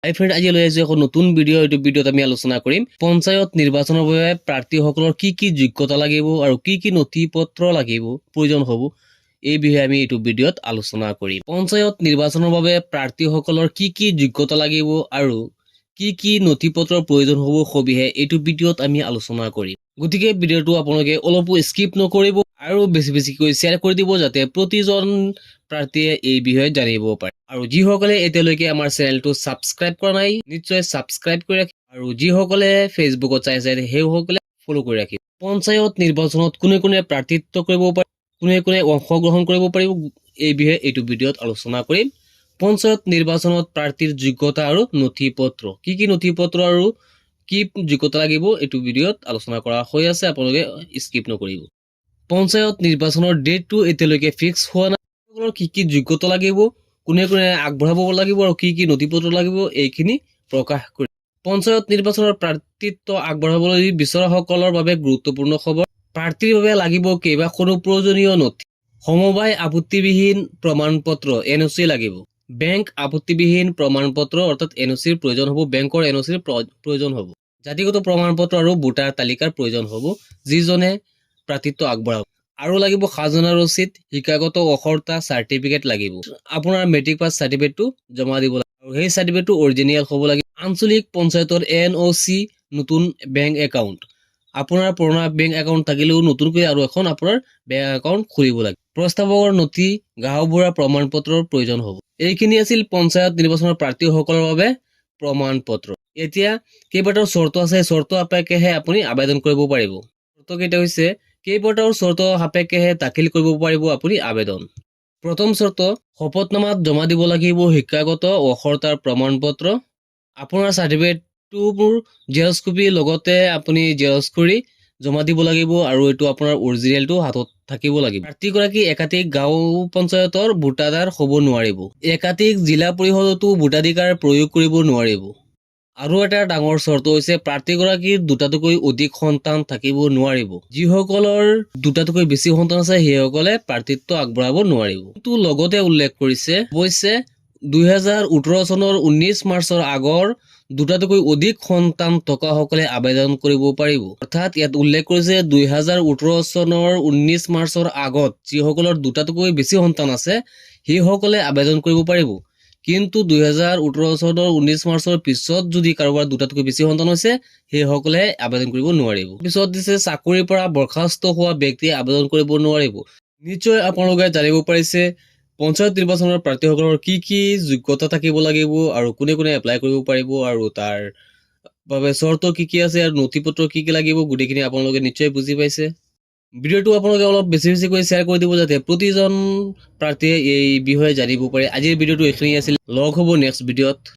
হাই friend, আজি লৈ আহিছো এখন নতুন ভিডিঅ'। এইটো ভিডিঅ'ত আমি আলোচনা কৰিম পঞ্চায়ত নিৰ্বাচনৰ বাবে প্ৰাৰ্থীসকলৰ কি কি যোগ্যতা লাগিব আৰু কি কি নথি পত্ৰ লাগিব প্ৰয়োজন হ'ব, এই বিষয়ে আমি এইটো ভিডিঅ'ত আলোচনা কৰিম। পঞ্চায়ত নিৰ্বাচনৰ বাবে প্ৰাৰ্থীসকলৰ কি কি যোগ্যতা লাগিব আৰু কি কি নথি পত্ৰৰ প্ৰয়োজন হ'ব সবিহে এইটো ভিডিঅ'ত আমি আলোচনা কৰিম। গতিকে ভিডিঅ'টো আপোনালোকে অলপো স্কিপ নকৰিব আৰু বেছিকৈ শ্বেয়াৰ কৰি দিব, যাতে প্ৰতিজন প্ৰাৰ্থীয়ে এই বিষয়ে জানিব পাৰে। আৰু যিসকলে এতিয়ালৈকে আমাৰ চেনেলটো ছাবস্ক্ৰাইব কৰা নাই, নিশ্চয় ছাবস্ক্ৰাইব কৰি ৰাখিব। আৰু যিসকলে ফেচবুকত চাইছে সেইসকলে ফলো কৰি ৰাখিব। পঞ্চায়ত নিৰ্বাচনত কোনে কোনে প্ৰাৰ্থিত্ব কৰিব পাৰে, কোনে কোনে অংশগ্ৰহণ কৰিব পাৰিব, এই বিষয়ে এইটো ভিডিঅ'ত আলোচনা কৰিম। পঞ্চায়ত নিৰ্বাচনত প্ৰাৰ্থীৰ যোগ্যতা আৰু নথি পত্ৰ, কি কি নথি পত্ৰ আৰু কি যোগ্যতা লাগিব এইটো ভিডিঅ'ত আলোচনা কৰা হৈ আছে, আপোনালোকে স্কিপ নকৰিব। পঞ্চায়ত নিৰ্বাচনৰ ডেটটো এতিয়ালৈকে ফিক্স হোৱা নাই। কি কি যোগ্যতা লাগিব, কোনে কোনে আগবঢ়াব লাগিব আৰু কি কি নথি পত্ৰ লাগিব, এইখিনি প্ৰকাশ কৰি পঞ্চায়ত নিৰ্বাচনৰ প্ৰাৰ্থিত্ব আগবঢ়াবলৈ বিচৰাসকলৰ বাবে গুৰুত্বপূৰ্ণ খবৰ। প্ৰাৰ্থীৰ বাবে লাগিব কেইবাখনো প্ৰয়োজনীয় নথি। সমবায় আপত্তিবিহীন প্ৰমাণ পত্ৰ NOC লাগিব। বেংক আপত্তিবিহীন প্ৰমাণ পত্ৰ অৰ্থাৎ NOCৰ প্ৰয়োজন হ'ব, বেংকৰ NOCৰ প্ৰয়োজন হ'ব। জাতিগত প্ৰমাণ পত্ৰ আৰু ভোটাৰ তালিকাৰ প্ৰয়োজন হ'ব যিজনে প্ৰাৰ্থিত্ব আগবঢ়াব। আৰু লাগিব খাজনা ৰচিদ, শিক্ষাগত অৰ্হতা চাৰ্টিফিকেট লাগিব। আপোনাৰ মেট্ৰিক পাছ চাৰ্টিফিকেটটো জমা দিব লাগিব আৰু সেই চাৰ্টিফিকেটটো অৰিজিনেল হ'ব লাগিব। আঞ্চলিক পঞ্চায়তৰ NOC, নতুন বেংক একাউণ্ট। আপোনাৰ পুৰণা বেংক একাউণ্ট থাকিলেও নতুনকৈ আৰু এখন আপোনাৰ বেংক একাউণ্ট খুলিব লাগে। প্ৰস্তাৱকৰ নথি, গাঁওবুঢ়া প্ৰমাণ পত্ৰৰ প্ৰয়োজন হ'ব। এইখিনি আছিল পঞ্চায়ত নিৰ্বাচনৰ প্ৰাৰ্থীসকলৰ বাবে প্ৰমাণ পত্ৰ। এতিয়া কেইবাটাও চৰ্ত আছে, চৰ্ত সাপেক্ষেহে আপুনি আবেদন কৰিব পাৰিব। চৰ্ত কেইটা হৈছে, কেইবাটাও চৰ্ত সাপেক্ষেহে দাখিল কৰিব পাৰিব আপুনি আবেদন। প্ৰথম চৰ্ত, শপতনামাত জমা দিব লাগিব শিক্ষাগত অৰ্হতাৰ প্ৰমাণ পত্ৰ। আপোনাৰ চাৰ্টিফিকেটটোৰ জেৰক্স কপি লগতে আপুনি জেৰক্স কৰি জমা দিব লাগিব আৰু এইটো আপোনাৰ অৰিজিনেলটো হাতত থাকিব লাগিব। প্ৰাৰ্থীগৰাকী একাধিক গাঁও পঞ্চায়তৰ ভোটাধাৰ হ'ব নোৱাৰিব। একাধিক জিলা পৰিষদতো ভোটাধিকাৰ প্ৰয়োগ কৰিব নোৱাৰিব। আৰু এটা ডাঙৰ চৰ্ত হৈছে, প্ৰাৰ্থীগৰাকীৰ দুটাতকৈ অধিক সন্তান থাকিব নোৱাৰিব। যিসকলৰ দুটাতকৈ বেছি সন্তান আছে সেইসকলে প্ৰাৰ্থিত্ব আগবঢ়াব নোৱাৰিব। কিন্তু লগতে উল্লেখ কৰিছে, অৱশ্যে 2018 চনৰ 19 মাৰ্চৰ আগৰ দুটাতকৈ অধিক সন্তান থকাসকলে আবেদন কৰিব পাৰিব। অৰ্থাৎ ইয়াত উল্লেখ কৰিছে 2018 চনৰ 19 মাৰ্চৰ আগত যিসকলৰ দুটাতকৈ বেছি সন্তান আছে সেইসকলে আবেদন কৰিব পাৰিব। কিন্তু 2018 চনৰ 19 মাৰ্চৰ পিছত যদি কাৰোবাৰ দুটাতকৈ বেছি সন্তান হৈছে সেইসকলে আবেদন কৰিব নোৱাৰিব। পিছত দিছে, চাকৰিৰ পৰা বৰ্খাস্ত হোৱা ব্যক্তিয়ে আবেদন কৰিব নোৱাৰিব। নিশ্চয় আপোনালোকে জানিব পাৰিছে পঞ্চায়ত নিৰ্বাচনৰ প্ৰাৰ্থীসকলৰ কি কি যোগ্যতা থাকিব লাগিব আৰু কোনে কোনে এপ্লাই কৰিব পাৰিব আৰু তাৰ বাবে চৰ্ত কি কি আছে আৰু নথি পত্ৰ কি কি লাগিব, গোটেইখিনি আপোনালোকে নিশ্চয় বুজি পাইছে। ভিডিঅ'টো আপোনালোকে অলপ বেছিকৈ শ্বেয়াৰ কৰি দিব, যাতে প্ৰতিজন প্ৰাৰ্থীয়ে এই বিষয়ে জানিব পাৰে। আজিৰ ভিডিঅ'টো এইখিনি আছিল। লগ হ'ব নেক্সট ভিডিঅ'ত।